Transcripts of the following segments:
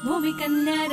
भूमिकन्या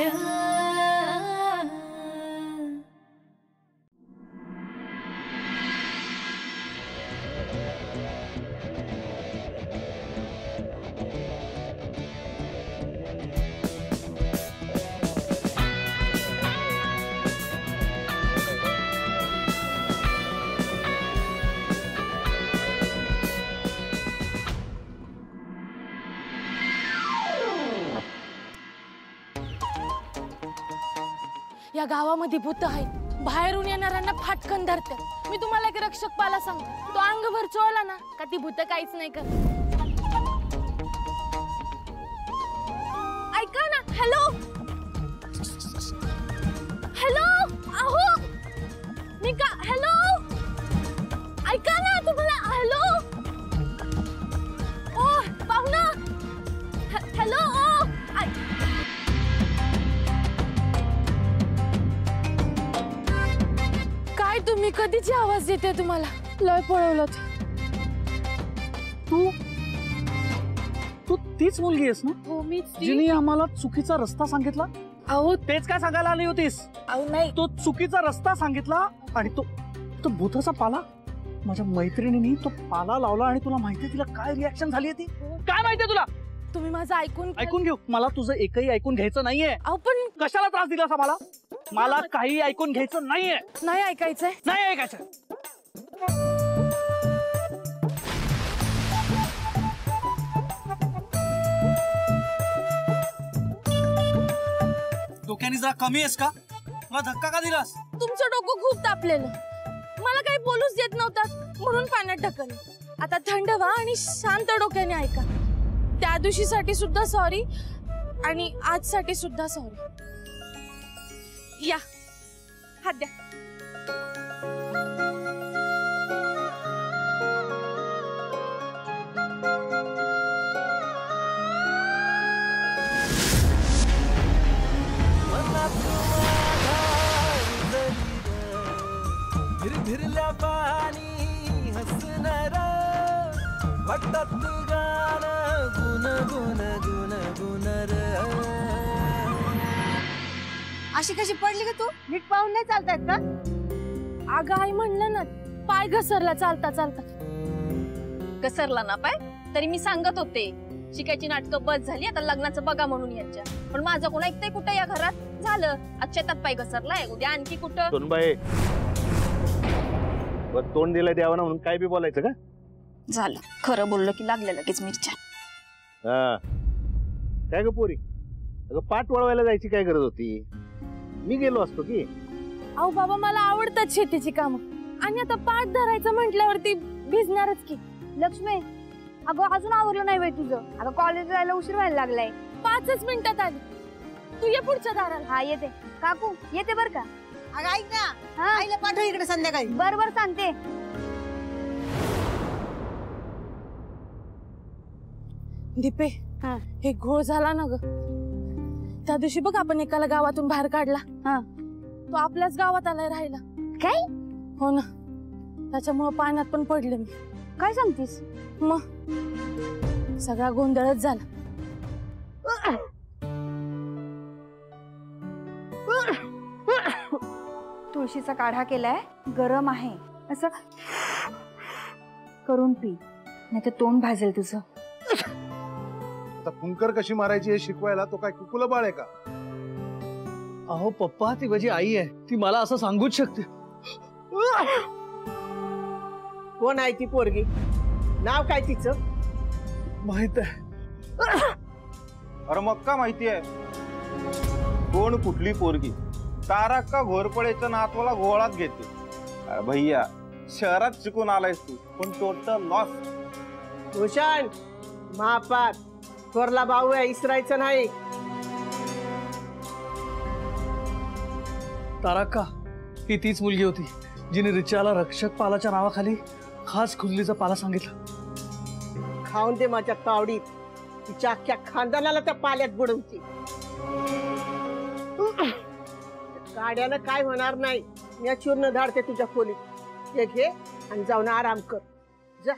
या गावामध्ये भूत आहेत, बाहेरून येणाऱ्यांना फाटकन धरतात। मी तुम्हाला एक रक्षक पाला सांगतो, तो अंगभर चोळला ना का ती भूत काहीच नाही करत। ऐका ना, हॅलो हॅलो, अहो मी का, हॅलो ऐका ना, तुम्हाला हॅलो, ओ पाहुणा, हॅलो, ओ काय तुम्ही कधीची आवाज देते, तुम्हाला लय पळवलं। तू तीच मुलगी आहेस ना? हो मी जिने आम्हाला चुकीचा रस्ता सांगितला। अहो तेच काय सांगायला आली होतीस? अहो नाही, तो चुकीचा रस्ता सांगितला आणि तो भूताचा पाला, माझ्या मैत्रिणीने तो पाला लावला आणि तुला माहितीये तिला काय रिॲक्शन झाली होती? काय माहितीये तुला? तुम्ही माझं ऐकून घेऊ, मला तुझं एकही ऐकून घ्यायचं नाहीये। अहो पण कशाला त्रास दिलास मला? मला काही ऐकून घ्यायचं नाहीये। नाही ऐकायचंय, नाही ऐकायचं। डोक्याने जरा कमी आहेस का? मला धक्का का दिलास? तुमचं डोकं खूप तापलेलं, मला काही बोलूच देत नव्हतात म्हणून पाण्यात ढकललं। आता थंड व्हा आणि शांत डोक्याने ऐका। त्या दिवशीसाठी सुद्धा सॉरी आणि आजसाठी सुद्धा सॉरी। या हात द्या। भिरल्या पाणी हसणार वाटतात गाणं गुण गुण गुण गुणर। अशी कशी पडली का तू? नीट पाहून नाही चालतायत का? अगं आई म्हणलं ना, पाय घसरला चालता चालता। घसरला ना पाय? तरी मी सांगत होते शिकायची नाटकं बस झाली, आता लग्नाचं बघा म्हणून यांच्या। पण माझं कोण ऐकतंय कुठं या घरात? झालं आज शेतात पाय घसरलाय, उद्या आणखी कुठं? सोनबाई तोंड दिलंय देवाना म्हणून काय बी बोलायचं का? झालं खरं बोललो की लागलं लगेच मिरच्या। काय ग पोरी, अगं पाठ वळवायला जायची काय गरज होती? मी गेलो असतो की। अहो बाबा मला आवडतात शेतीची कामं आणि आता पाठ धरायचं म्हटल्यावरती भिजणारच की। लक्ष्मी अगं अजून आवरलं नाही बाई तुझं, अगं कॉलेजला जायला उशीर व्हायला लागलाय। 5 मिनिटात आली, तू ये पुढच्या दाराला। हा येते काकू, येते बर का? अगं ऐक ना, आईला पाठव इकडे संध्याकाळी। बरोबर सांगते। दीपे हे घोळ झाला ना ग, त्या दिवशी बघ आपण एकाला गावातून बाहेर काढला, तो आपल्याच गावात आलाय राहायला। काय? हो ना, त्याच्यामुळे पाण्यात पण पडले मी। काय सांगतीस? मग सगळा गोंधळच झाला। तुळशीचा काढा केलाय, गरम आहे, असं करून पी, नाही तर तोंड भाजेल तुझं। आता फुंकर कशी मारायची हे शिकवायला तो काय कुकुला बाळ आहे का? अहो पप्पा, ती माझी आई आहे, ती मला असं सांगूच शकते। कोण आहे ती पोरगी? नाव काय तिचं? माहित आहे। अरे मग का माहिती आहे? कोण कुठली पोरगी? तारा का घोरपडेचं नातवाला गोळात घेते। भैया शहरात शिकून आलायस तू, पण टोटल लॉस। भूषण महापात थोरला भाऊ आहे, इसरायचं नाही। तारका ही तीच मुलगी होती जिने रिचाला रक्षक पालाच्या नावाखाली खास खुजलीचा पाला सांगितला। खाऊन दे माझ्या तावडीत, तिच्या अख्ख्या खानदानाला त्या पाल्यात बुडवते। गाड्यानं काय होणार नाही, मी चूर्ण धाडते तुझ्या खोलीत। हे घे आणि जाऊन आराम कर जा।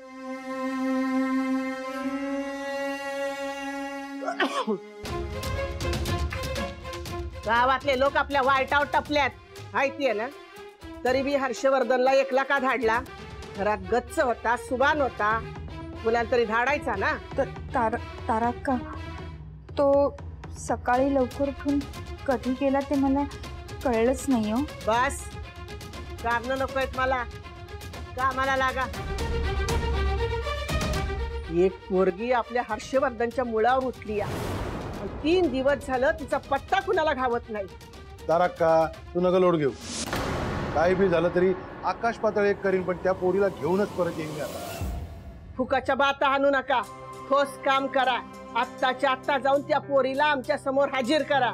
गावातले लोक आपल्या वाईटावर टपल्यात माहितीये ना. तरी बी हर्षवर्धनला एकला का धाडला? घरात गच्च होता, सुबान होता, मुलाला तरी धाडायचा ना. तारा का तो सकाळी लवकर उठून कधी गेला ते मला कळलंच नाही हो. बस, कारण नको आहेत मला, कामाला लागा. एक पोरगी आपल्या हर्षवर्धनच्या मुळावर उठली आहे. 3 दिवस झालं तिचा पत्ता कुणाला घावत नाही. तारक्का, तू नका लोड घेऊ. काही बी झालं तरी आकाश पातळ एक करीन, पण त्या पोरीला घेऊनच परत येईन मी आता. फुकाच्या बाता आणू नका, ठोस काम करा. आत्ताच्या आत्ता जाऊन त्या पोरीला आमच्या समोर हाजीर करा.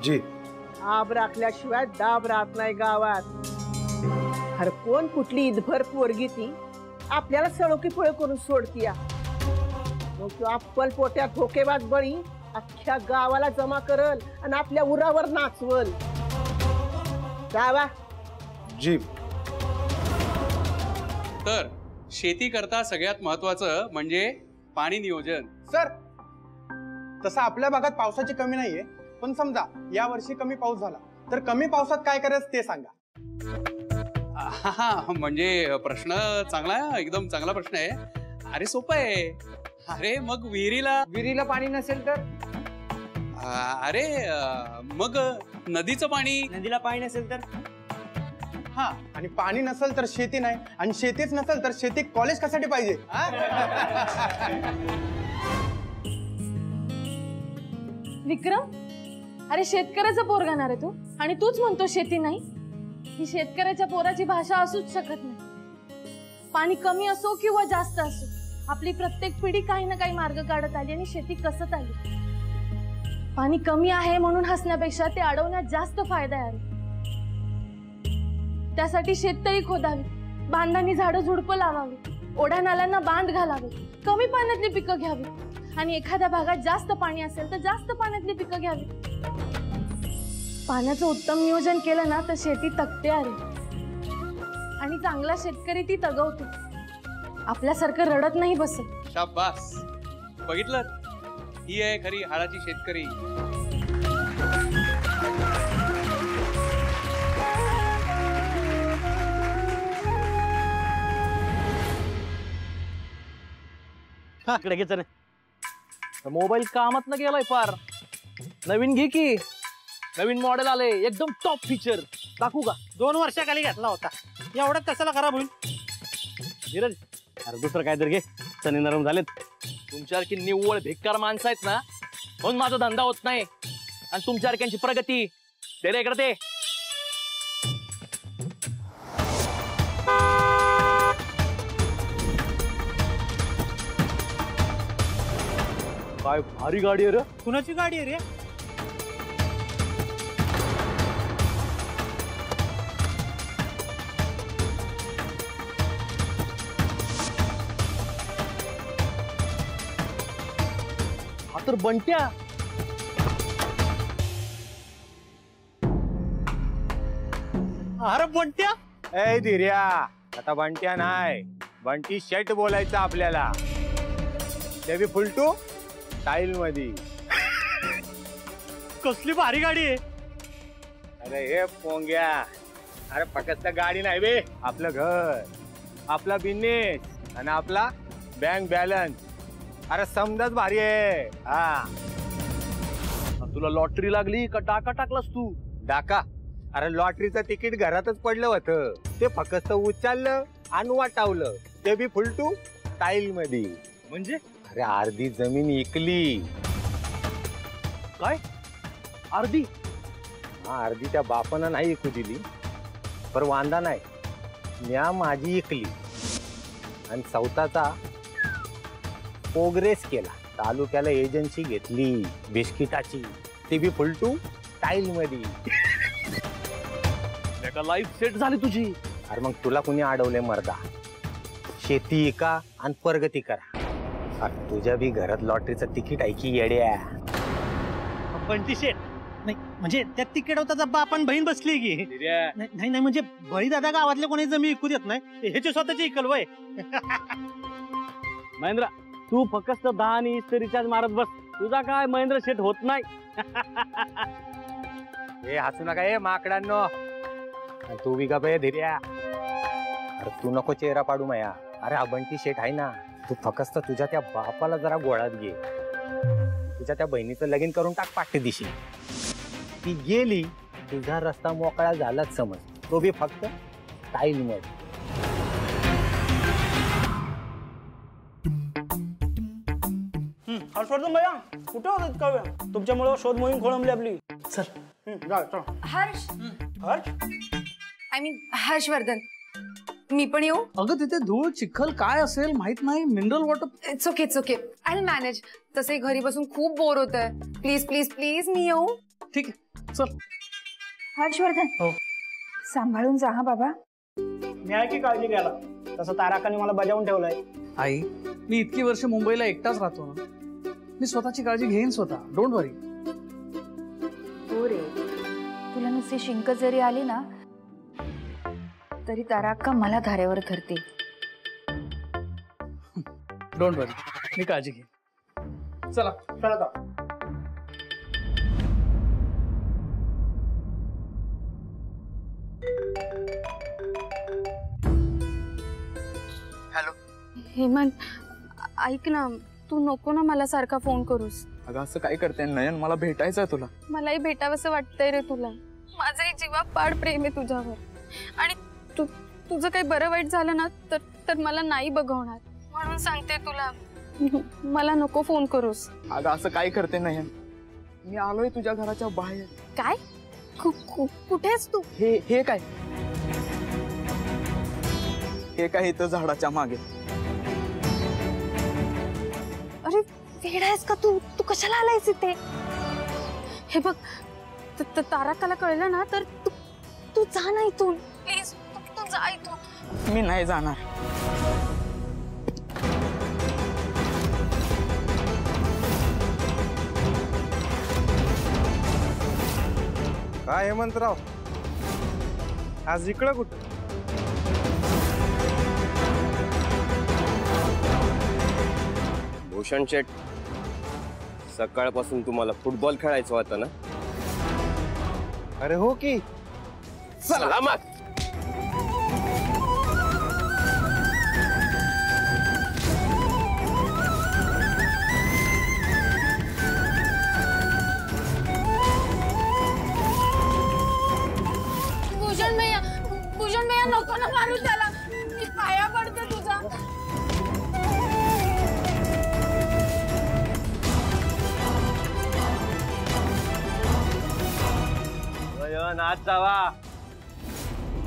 जी. आब राखल्याशिवाय दाब राहत नाही गावात. हर कोण कुठली इदभर पोरगी ती आपल्याला सळोकी फळ करून सोडतीया. मग तो अप्पल पोट्यात धोकेबाज बळी अख्ख्या गावाला जमा करल आणि आपल्या उरावर नाचवल. जावा. जी. तर शेती करता सगळ्यात महत्वाचं म्हणजे पाणी नियोजन. सर, तसं आपल्या भागात पावसाची कमी नाहीये, पण समजा या वर्षी कमी पाऊस झाला तर कमी पावसात काय करायचं ते सांगा. हा, म्हणजे प्रश्न चांगला आहे, एकदम चांगला प्रश्न आहे. अरे सोपं आहे. अरे मग विहिरीला पाणी नसेल तर अरे मग नदीचं पाणी, नदीला पाणी नसेल तर हा, आणि पाणी नसेल तर शेती नाही, आणि शेतीच नसेल तर शेती कॉलेज कशासाठी पाहिजे. विक्रम, अरे शेतकऱ्याचा पोर गाणार आहे तू, आणि तूच म्हणतो शेती नाही. ही शेतकऱ्याच्या पोराची भाषा असूच शकत नाही. पाणी कमी असो किंवा जास्त असो, आपली प्रत्येक पिढी काही ना काही मार्ग काढत आली आणि शेती कसत आली. पाणी कमी आहे म्हणून हसण्यापेक्षा ते अडवण्यात जास्त फायदा आहे. त्यासाठी शेततळी खोदावी, बांधांनी झाडं झुडपं लावावी, ओढा नाल्यांना बांध घालावे, कमी पाण्यातली पिकं घ्यावी, आणि एखाद्या भागात जास्त पाणी असेल तर जास्त पाण्यातली पिकं घ्यावी. पाण्याचं उत्तम नियोजन केलं ना तर शेती तगते अरे, आणि चांगला शेतकरी ती तगवतो. आपल्यासारखं रडत नाही बसत. शाबास, बघितलं, ही आहे खरी हाडाची शेतकरी. इकडे घे चल. मोबाईल कामात न गेलाय फार. नवीन घे की, नवीन मॉडेल आले, एकदम टॉप फीचर. दाखवू का? 2 वर्षाखाली घेतला होता, एवढ्यात कशाला खराब होईल. धीरज, अरे दुसरं काहीतरी घे, चणे नरम झालेत. तुमच्यासारखी निव्वळ भिक्कार माणसं आहेत ना, म्हणून माझा धंदा होत नाही आणि तुमच्यासारख्यांची प्रगती. ते रे इकडे ते. काय भारी गाडी आहे रे. कुणाची गाडी आहे रे? हा तर बंट्या. अरे बंट्या. ए धीर्या, आता बंट्या नाही, बंटी शेट बोलायचं आपल्याला. ते बी फुलटू स्टाईल मध्ये. कसली भारी गाडी आहे. अरे हे पोंग्या, अरे फक्त गाडी नाही बे, आपलं घर, आपला बिझनेस आणि आपला बँक बॅलन्स. अरे समजाच भारी आहे. हा, तुला लॉटरी लागली का डाका टाकलास तू? डाका? अरे लॉटरीचं तिकीट घरातच पडलं होतं, ते फक्त उचललं आणि वाटावलं. ते बी फुलटू स्टाईल मध्ये. म्हणजे? अरे अर्धी जमीन इकली. काय अर्धी? हा, अर्धी त्या बापानं नाही इकू दिली, पर वांदा नाही, म्या माझी इकली आणि स्वतःचा प्रोग्रेस केला. तालुक्याला एजन्सी घेतली बिस्किटाची, ती बी फुलटू स्टाईल मध्ये. लाईफ सेट झाली तुझी. अरे मग तुला कुणी अडवले मर्दा? शेती इका आणि प्रगती करा. अरे तुझ्या बी घरात लॉटरीचं तिकीट आहे की येड्या? बंटी शेट नाही, म्हणजे त्या तिकीट होता बाप आणि बहीण बसली की. नाही नाही, म्हणजे बळी दादा गावातले कोणी जमीन विकू देत नाही, ह्याची स्वतःची इकल वय. महेंद्र, तू फक्त 10 आणि 20 रिचार्ज मारत बस. तुझा काय महेंद्र शेट होत नाही. ए हसू नका ए माकडांनो. तू बी का बे धीर्या. अरे तू नको चेहरा पाडू माया. अरे अबंटी शेठ आहे ना, तू फक्त तुझ्या त्या बापाला जरा गोळात घे. तुझ्या त्या बहिणीचं लगीन करून टाक पाठी दिशी. ती गेली तुझा रस्ता मोकळा झालाच समज. तो बी फक्त स्टाईल मध्ये. हर्षवर्धन भैया कुठे होत इतका वेळ? तुमच्यामुळे शोध मोहीम खोळंबली आपली. चल हर्ष हर्ष आय मीन हर्षवर्धन, मी पण येऊ? अगं तिथे धूळ चिखल काय असेल माहित नाही. Mineral water. It's okay, it's okay, I will manage. तसे घरी बसून खूप बोर होत आहे. प्लीज प्लीज प्लीज मी येऊ? ठीक आहे चल. हर्षवर्धन हो. सांभाळून जा हा बाबा. मी आहे की काळजी घ्यायला. तसं ताराकाने मला बजावून ठेवलंय. आई मी इतकी वर्ष मुंबईला एकटाच राहतो ना, मी स्वतःची काळजी घेईन स्वतः. डोंट वरी. हो रे, तुला नुसती शिंक जरी आली ना तरी ताराक्का मला धारेवर धरते. डोंट वरी, मी काळजी घे. चला चला. हेमंत ऐक ना, तू नको ना मला सारखा फोन करूस. अगं असं काय करते नयन, मला भेटायचंय तुला. मलाही भेटावंसं वाटतंय रे तुला. माझंही जीवापाड प्रेम आहे तुझ्यावर. आणि तुझं काही बरं वाईट झालं ना तर मला नाही बघवणार. म्हणून सांगते तुला, मला नको फोन करूस. अगं असं काय करते नयन, मी आलोय तुझ्या घराच्या बाहेर. काय? कुठेस तू? हे काय? हे काय इथं झाडाच्या मागे. अरे वेडा आहेस का तू? तू कशाला आलायस इथे? हे बघ, तारकाला कळलं ना तर तू जा ना इथून. प्लीज तू जा इथून. मी नाही जाणार. काय हेमंतराव, आज इकडं कुठं? भूषण शेठ, सकाळपासून तुम्हाला फुटबॉल खेळायचं होतं ना? अरे हो की. सलामत. भूषण भैया नको ना मारू त्याला. मी पाया पडते तुझा. नाच जावा.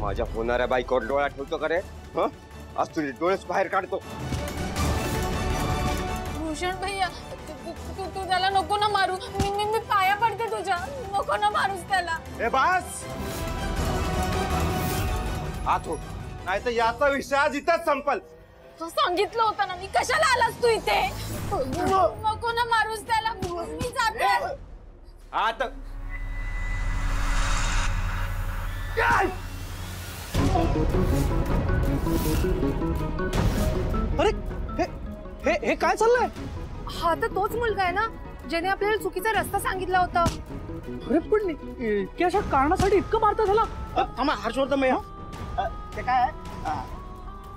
माझ्या होणाऱ्या बाईकवर डोळा ठेवतो का रे? आज तुझे डोळेच बाहेर काढतो. भूषण भैया तू त्याला नको ना मारू. मी पाया पडते तुझ्या. नको ना मारूस त्याला. ए बास, आत हो, नाही तर याचा विषय आज इथंच संपल. तू सांगितलं होतं ना, मी कशाला आलास तू इथे? नको ना मारूस त्याला. मी जाते. आत. अरे हे काय चाललंय? हा तर तोच मुलगा आहे ना ज्याने आपल्याला चुकीचा रस्ता सांगितला होता. अरे पण इतक्या अशा कारणासाठी इतकं मारता झाला? थांबा हर्षवर्धन भैया, ते काय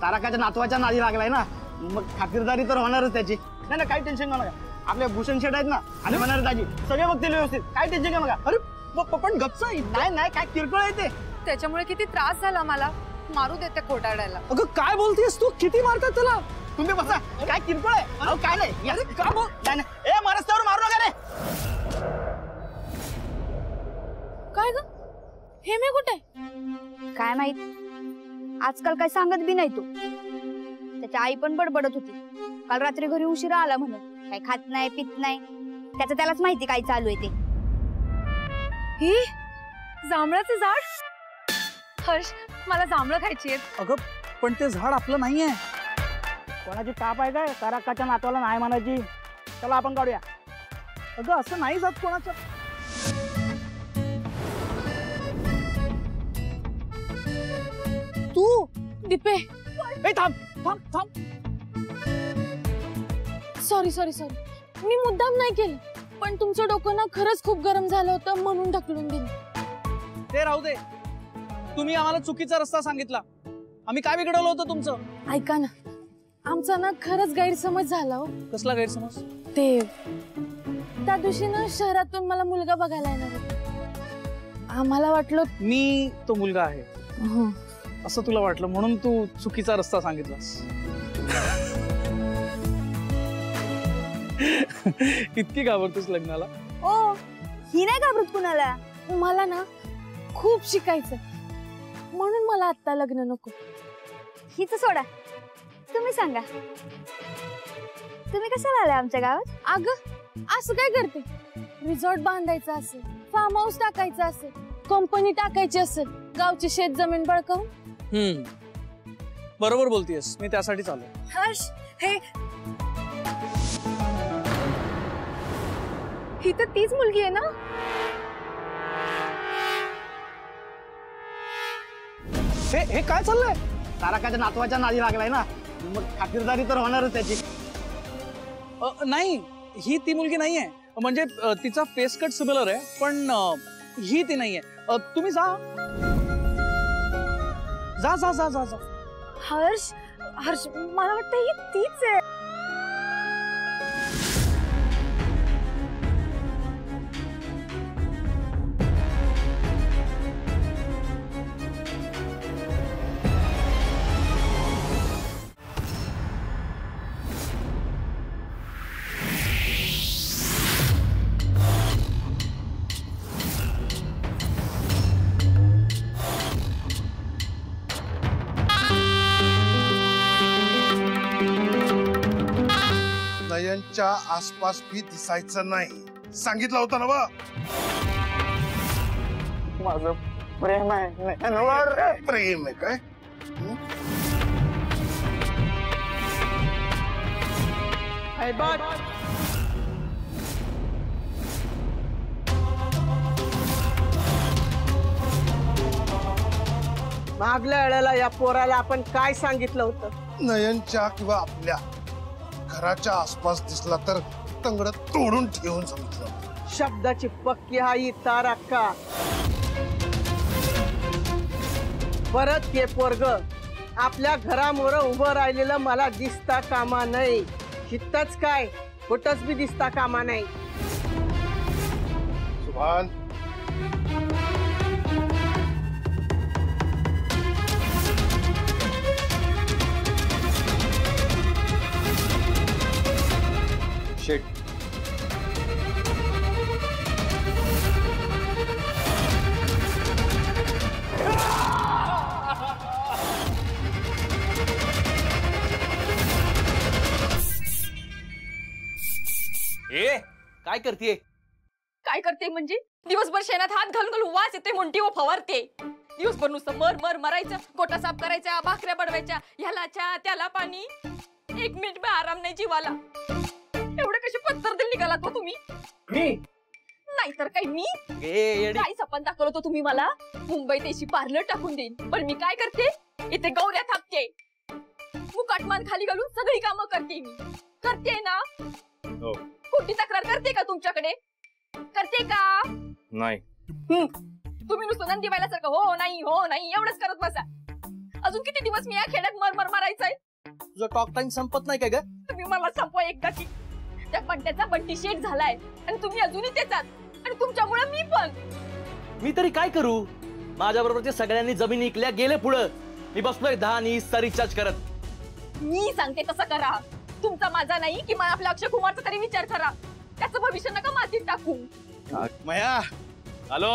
तारकाच्या नातवाच्या नादी लागलाय ना, मग खातिरदारी तर होणारच त्याची. नाही ना, काही टेन्शन घेऊ नका. आपले भूषण शेठ आहेत ना आणि म्हणणार दाजी सगळे बघतील व्यवस्थित. काही टेन्शन घेऊ नका. अरे पण गप्पा. नाही काय किरकोळ आहे ते. त्याच्यामुळे किती त्रास झाला मला. मारू देते खोटारड्याला. अगं काय बोलतेस तू? किती मारतात त्याला? तुम्ही बसा. काय किरकोळ आहे? अहो काय नाही. काय बोल नाही. ए महाराष्ट्रावर मारू नका रे. काय ग? हे मी कुठे? काय माहित, आजकाल काय सांगत बी नाही तो. त्याची आई पण बडबडत होती. काल रात्री घरी उशिरा आला म्हणून. काय खात नाही पित नाही. त्याचं त्यालाच माहिती काय चालू आहे ते. ही जांभळाचं झाड. हर्ष, मला जांभळं खायची आहेत. अगं पण ते झाड आपलं नाहीये. कोणाची ताप आहे काय? तारकाच्या नातवाला नाही म्हणायची. चला आपण काढूया. अगं असं नाही जात कोणाचं. तू दीपे. थांब थांब थांब. सॉरी मी मुद्दाम नाही केलं. पण तुमचं डोकं ना खरंच खूप गरम झालं होतं म्हणून ढकलून दिलं. ते राहू दे. तुम्ही आम्हाला चुकीचा रस्ता सांगितला. आम्ही काय बिघडवलं होतं तुमचं? ऐका ना, आमचा ना खरंच गैरसमज झाला हो. कसला गैरसमज? ते त्या दिवशी ना शहरातून मला मुलगा बघायला येणार होता. आम्हाला वाटलं मी तो मुलगा आहे हो. असं तुला वाटलं म्हणून तू चुकीचा रस्ता सांगितलास. इतकी घाबरतोस लग्नाला? ओ ही नाही घाबरत कुणाला. मला ना खूप शिकायचं म्हणून मला आता लग्न नको. हिच सोडा, तुम्ही सांगा तुम्ही कशाला आलाय आमच्या गावात? अगं असं काय करते? रिसॉर्ट बांधायचं असेल, फार्म हाऊस टाकायचं असेल, कंपनी टाकायची असेल, गावची शेत जमीन बळकावून. बरोबर बोलतेस, मी त्यासाठीच आलो. हर्ष, हे ही तर तीच मुलगी आहे ना? हे काय चाललंय? तारकाच्या नातवाच्या नादी लागलाय ना, मग खातिरदारी तर होणारच त्याची. नाही, ही ती मुलगी नाहीये. म्हणजे तिचा फेस कट सिमिलर आहे, पण ही ती नाहीये. तुम्ही जा जा जा जा जा जा. हर्ष, हर्ष मला वाटतं ही तीच आहे. नयनच्या आसपास भी दिसायचं नाही सांगितलं होतं ना बा. माझं प्रेम आहे. प्रेम आहे काय? मागल्या वेळेला या पोराला आपण काय सांगितलं होतं? नयनच्या किंवा आपल्या घराच्या आसपास दिसला तर तंगड तोडून ठेवून सांगितलं. शब्दाची पक्की हाई तारक्का. परत ते पोरग आपल्या घरामोर उभं राहिलेलं मला दिसता कामा नाही. हितच काय कुठंच बी दिसता कामा नाही. सुभान, शेट काय करते? काय करते म्हणजे दिवसभर शेणात हात घालून घालून वास येते, म्हणती व फवारते. दिवसभर नुसतं मर मर मरायचं, गोटा साफ करायच्या, भाकऱ्या बनवायच्या, ह्याला चहा त्याला पाणी. 1 मिनिट बी आराम नाही जीवाला. एवढे कसे पत्तर दिल निघालात हो तुम्ही? मी नाहीतर काही मी काय सपन दाखवलं तो तुम्ही मला? मुंबईत देशी पार्लर टाकून देईन, पण मी काय करते? इथे गौऱ्या थापते, मुकाटमान खाली घालून सगळी कामं करते. मी करते ना? कोणती तक्रार करते का तुमच्याकडे? करते का नाही? तुम्ही नुसतं नंदी बायल्यासारखं हो नाही एवढंच करत बसा. अजून किती दिवस मी या खेड्यात मरमर मारायचंय? तुझा टॉक टाइम संपत नाही काय ग? तुम्ही मला संपवा एकदाची. त्या बंट्याचा बंटी शेट झालाय आणि तुम्ही अजूनही त्याचात, आणि तुमच्यामुळे मी पण. मी तरी काय करू? माझ्या बरोबरच्या सगळ्यांनी जमीन विकल्या, गेले पुढं. मी बसलोय 10 आणि 20 रिचार्ज करत. मी सांगते तसं करा. तुमचा माझा नाही की मला आपल्या अक्षय कुमारचा तरी विचार करा. त्याचं भविष्य नका मातीत टाकू. मया हॅलो,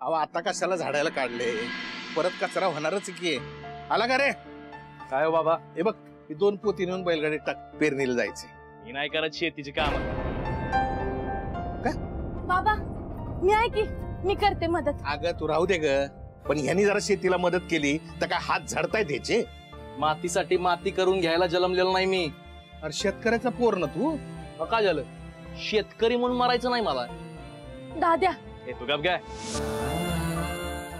अहो आता कशाला झाडायला काढले? परत कचरा होणारच की. आला का रे? काय हो बाबा? हे बघ, 2 पोती नेऊन बैलगाडीत टाक, पेरणीला जायचे. मी नाही करत शेतीची काम. बाबा मी आहे की, मी करते मदत. अगं तू राहू दे ग, पण ह्यांनी जरा शेतीला मदत केली तर काय हात झडतायत ह्याचे? मातीसाठी माती करून घ्यायला जन्मलेलो नाही मी. अरे शेतकऱ्याचा पोर ना तू. काय झालं? शेतकरी म्हणून मरायचं नाही मला. दाद्या तू गप काय?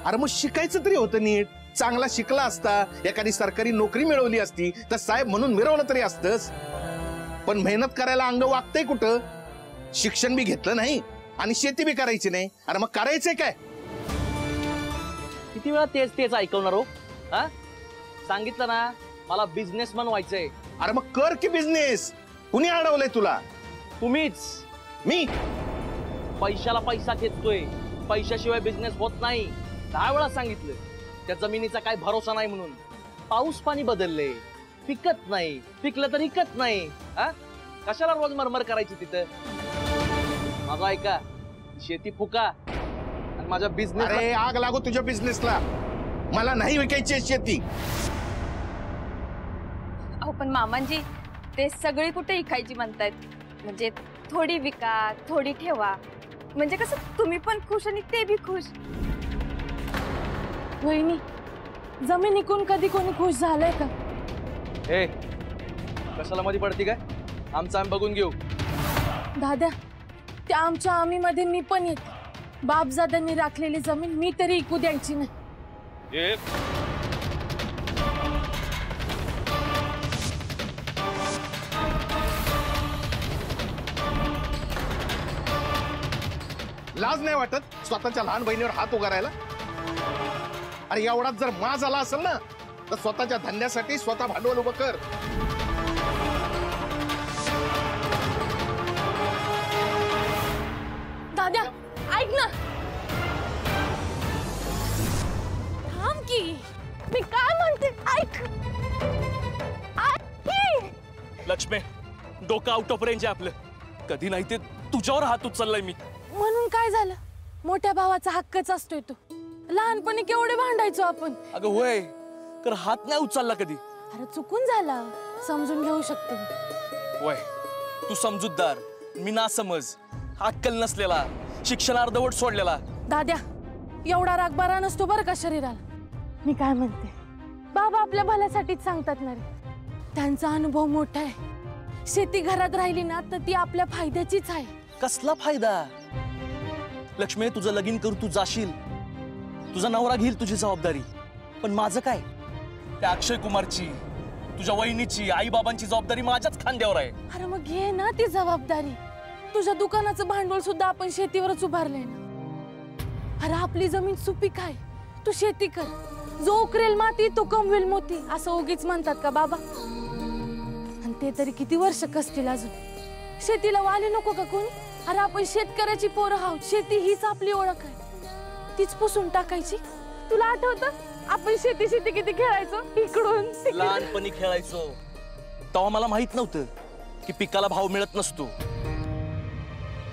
अरे मग शिकायचं तरी होतं नीट. चांगला शिकला असता, एखादी सरकारी नोकरी मिळवली असती तर साहेब म्हणून मिरवलं तरी असतंच. पण मेहनत करायला अंग वागतंय कुठं? शिक्षण बी घेतलं नाही आणि शेती बी करायची नाही. अरे मग करायचंय काय? किती वेळा तेच तेच ऐकवणार हो? हा, सांगितलं ना मला बिझनेसमॅन व्हायचंय. अरे मग कर की बिझनेस. कुणी अडवलंय तुला? तुम्हीच. मी पैशाला पैसा घेतोय, पैशाशिवाय बिझनेस होत नाही. 10 वेळा सांगितलं. त्या जमिनीचा काय भरोसा नाही म्हणून. पाऊस पाणी बदलले, पिकत नाही, पिकलं तर इकत नाही. हा, कशाला रोज मरमर करायची तिथं? माझं ऐका, शेती फुका आणि माझ्या बिझनेस. अरे आग लागू तुझ्या बिझनेसला. मला नाही विकायची शेती. अहो पण मामांजी, ते सगळी कुठे इकायची म्हणतायत? म्हणजे थोडी विका, थोडी ठेवा, म्हणजे कसं तुम्ही पण खुश आणि ते बी खुश. वहिनी, जमीन इकून कधी कोणी खुश झालंय का? ए, कशाला मध्ये पडती काय? आमचं आम्ही बघून घेऊ. दादा, त्या आमच्या आम्हीमध्ये मी पण येते. बापजाद्यांनी राखलेली जमीन मी तरी इकू द्यायची नाही. लाज नाही वाटत स्वतःच्या लहान बहिणीवर हात उगारायला? अरे एवढाच जर माज आला असेल ना तर स्वतःच्या धंद्यासाठी स्वतः भांडवल उभं कर. दादा, ऐक ना. थांब की, मी काय म्हणते ऐक. लक्ष्मी, डोकं आउट ऑफ रेंज आहे आपलं. कधी नाही ते तुझ्यावर हात उचललाय मी. म्हणून काय झालं? मोठ्या भावाचा हक्कच असतोय तो. लहानपणी केवढे भांडायचो आपण. अगं होय, तर हात नाही उचलला कधी. अरे चुकून झाला, समजून घेऊ शकते मी. वय, तू समजूतदार, मी ना समज, अक्कल नसलेला, शिक्षण अर्धवट सोडलेला. दाद्या, एवढा राग बरा नसतो बरं का शरीराला. मी काय म्हणते, बाबा आपल्या भल्यासाठीच सांगतात ना रे. त्यांचा अनुभव मोठा आहे. शेती घरात राहिली ना तर ती आपल्या फायद्याचीच आहे. कसला फायदा? लक्ष्मी, तुझं लगीन करू, तू जाशील, तुझा नवरा घेईल तुझी जबाबदारी, पण माझं काय? त्या अक्षय कुमारची, तुझ्या वहिनीची, आई बाबांची जबाबदारी माझ्याच खांद्यावर आहे. अरे मग घे ना ती जबाबदारी. तुझ्या दुकानाचं भांडवल सुद्धा आपण शेतीवरच उभारलंय ना. अरे आपली जमीन सुपीक आहे, तू शेती कर. जो उकरेल माती तो कमवेल मोती, असं उगीच म्हणतात का बाबा? आणि ते तरी किती वर्ष कसतील अजून. शेतीला वाली नको का कोणी? अरे आपण शेतकऱ्याची पोरं आहोत. शेती हीच आपली ओळख आहे, तीच पुसून टाकायची. तुला आठवतं आपण शेती शेती किती खेळायचो इकडून? लहानपणी खेळायचो तेव्हा मला माहित नव्हतं की पिकाला भाव मिळत नसतो.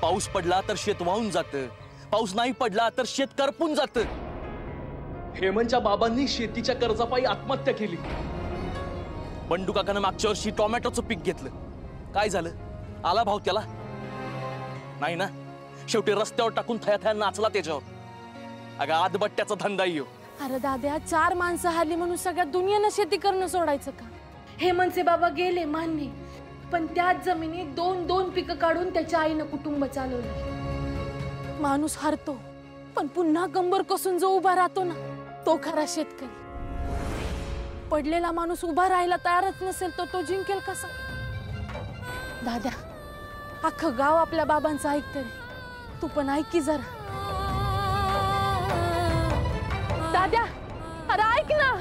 पाऊस पडला तर शेत वाहून जातं, पाऊस नाही पडला तर शेत करपून जातं. हेमंतच्या बाबांनी शेतीच्या कर्जापायी आत्महत्या केली. बंडू काकानं मागच्या वर्षी टोमॅटोचं पीक घेतलं. काय झालं? आला भाव त्याला? नाही ना. शेवटी रस्त्यावर टाकून थया थया नाचला त्याच्यावर. अगं आदबट्ट्याचा धंदा येऊ. अरे दाद्या, 4 माणसं हरली म्हणून सगळ्या दुनियेनं शेती करणं सोडायचं का? हेमंतचे बाबा गेले मान्य, पण त्याच जमिनीत 2-2 पिकं काढून त्याच्या आईनं कुटुंब चालवलं. माणूस हरतो पण पुन्हा कंबर कसून जो उभा राहतो ना, तो खरा शेतकरी. पडलेला माणूस उभा राहायला तयारच नसेल तर तो जिंकेल कसा? दाद्या, अख्खं गाव आपल्या बाबांचं ऐकतं रे. तू पण ऐक की जरा. दाद्या, अरे ऐक ना.